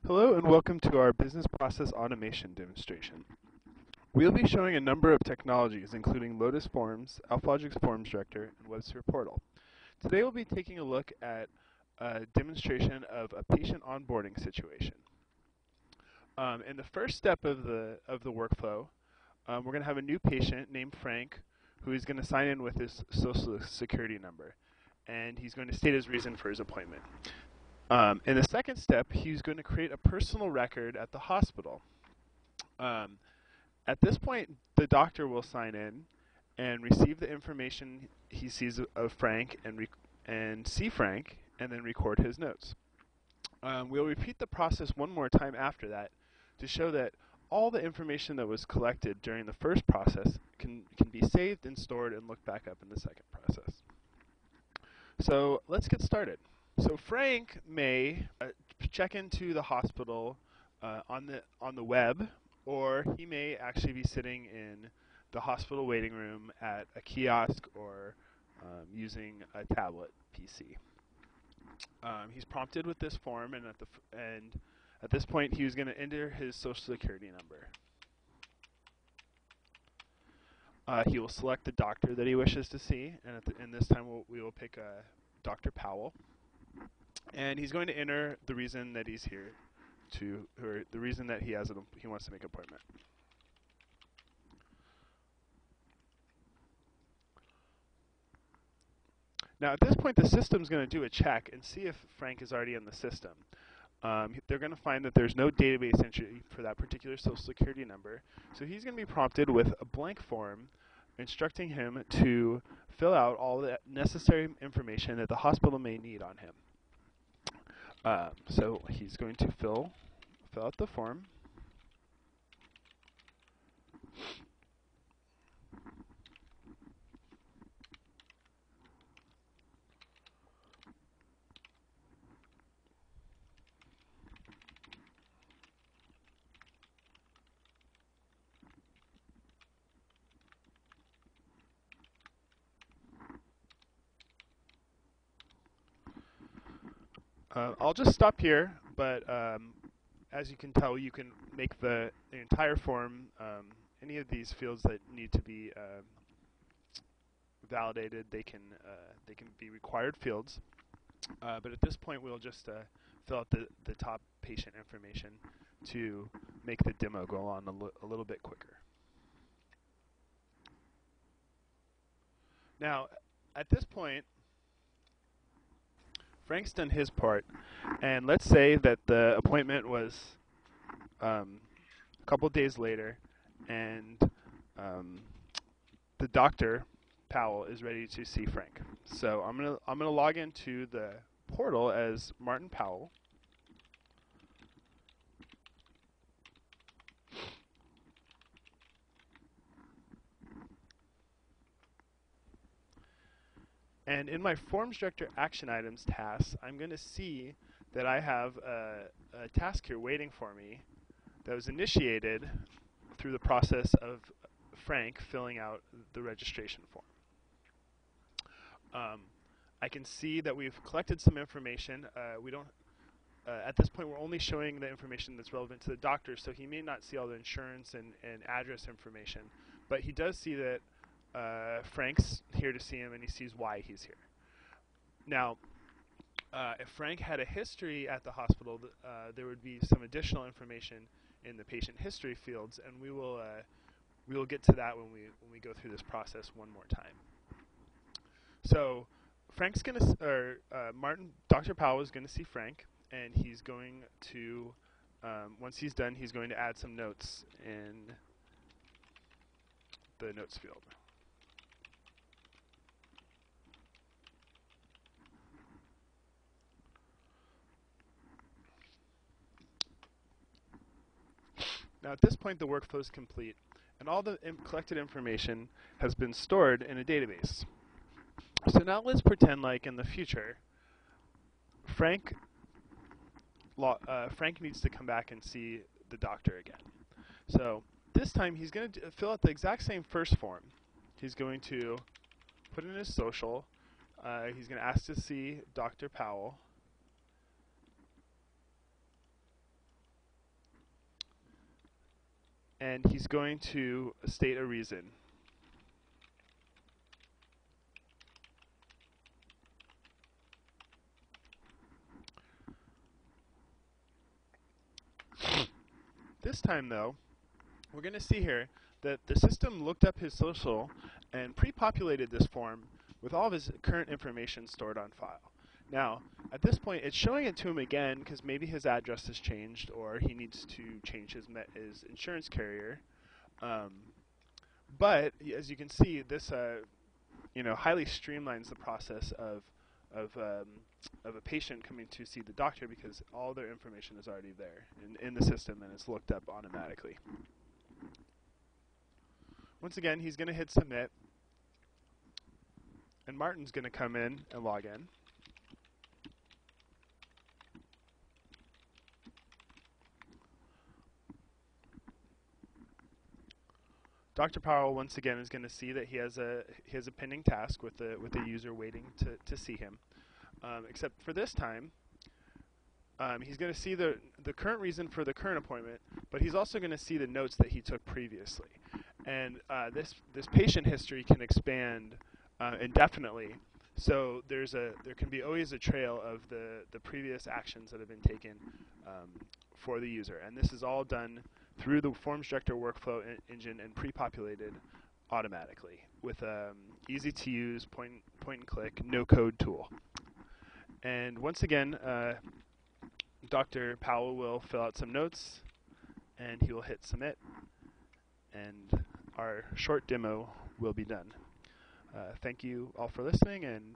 Hello and welcome to our business process automation demonstration. We'll be showing a number of technologies including Lotus Forms, Alphalogix Forms Director, and Webster Portal. Today we'll be taking a look at a demonstration of a patient onboarding situation. In the first step of the workflow, we're going to have a new patient named Frank who is going to sign in with his social security number, and he's going to state his reason for his appointment. In the second step, he's going to create a personal record at the hospital. At this point, the doctor will sign in and receive the information he sees of Frank and see Frank, and then record his notes. We'll repeat the process one more time after that to show that all the information that was collected during the first process can be saved and stored and looked back up in the second process. So let's get started. So Frank may check into the hospital on the web, or he may actually be sitting in the hospital waiting room at a kiosk or using a tablet PC. He's prompted with this form, and at this point he was going to enter his social security number. He will select the doctor that he wishes to see, and this time we will pick Dr. Powell. And he's going to enter the reason that he's here or the reason that he wants to make an appointment. Now at this point the system's going to do a check and see if Frank is already in the system. They're going to find that there's no database entry for that particular social security number, so he's going to be prompted with a blank form instructing him to fill out all the necessary information that the hospital may need on him. So he's going to fill out the form. I'll just stop here, but as you can tell, you can make the entire form, any of these fields that need to be validated, they can be required fields. But at this point, we'll just fill out the top patient information to make the demo go on a little bit quicker. Now, at this point, Frank's done his part, and let's say that the appointment was a couple days later, and the doctor Powell is ready to see Frank. So I'm gonna log into the portal as Martin Powell. And in my Forms Director Action Items tasks, I'm going to see that I have a task here waiting for me that was initiated through the process of Frank filling out the registration form. I can see that we've collected some information. At this point, we're only showing the information that's relevant to the doctor, so he may not see all the insurance and address information, but he does see that Frank's here to see him, and he sees why he's here. Now, if Frank had a history at the hospital, there would be some additional information in the patient history fields, and we will get to that when we go through this process one more time. So, Dr. Powell is going to see Frank, and he's going to, once he's done, he's going to add some notes in the notes field. Now at this point the workflow is complete, and all the collected information has been stored in a database. So now let's pretend like in the future Frank needs to come back and see the doctor again. So this time he's going to fill out the exact same first form. He's going to put in his social. He's going to ask to see Dr. Powell. and he's going to state a reason. This time, though, we're going to see here that the system looked up his social and pre-populated this form with all of his current information stored on file. Now, at this point, it's showing it to him again because maybe his address has changed or he needs to change his insurance carrier. But as you can see, this highly streamlines the process of a patient coming to see the doctor because all their information is already there in the system and it's looked up automatically. Once again, he's going to hit submit, and Martin's going to come in and log in. Dr. Powell once again is going to see that he has a pending task with the user waiting to see him. Except for this time, he's going to see the current reason for the current appointment, but he's also going to see the notes that he took previously. And this patient history can expand indefinitely. So there can be always a trail of the previous actions that have been taken for the user. And this is all done through the Forms Director workflow engine and pre-populated automatically with easy to use point and click no code tool. And once again, Dr. Powell will fill out some notes and he will hit submit, and our short demo will be done. Thank you all for listening, and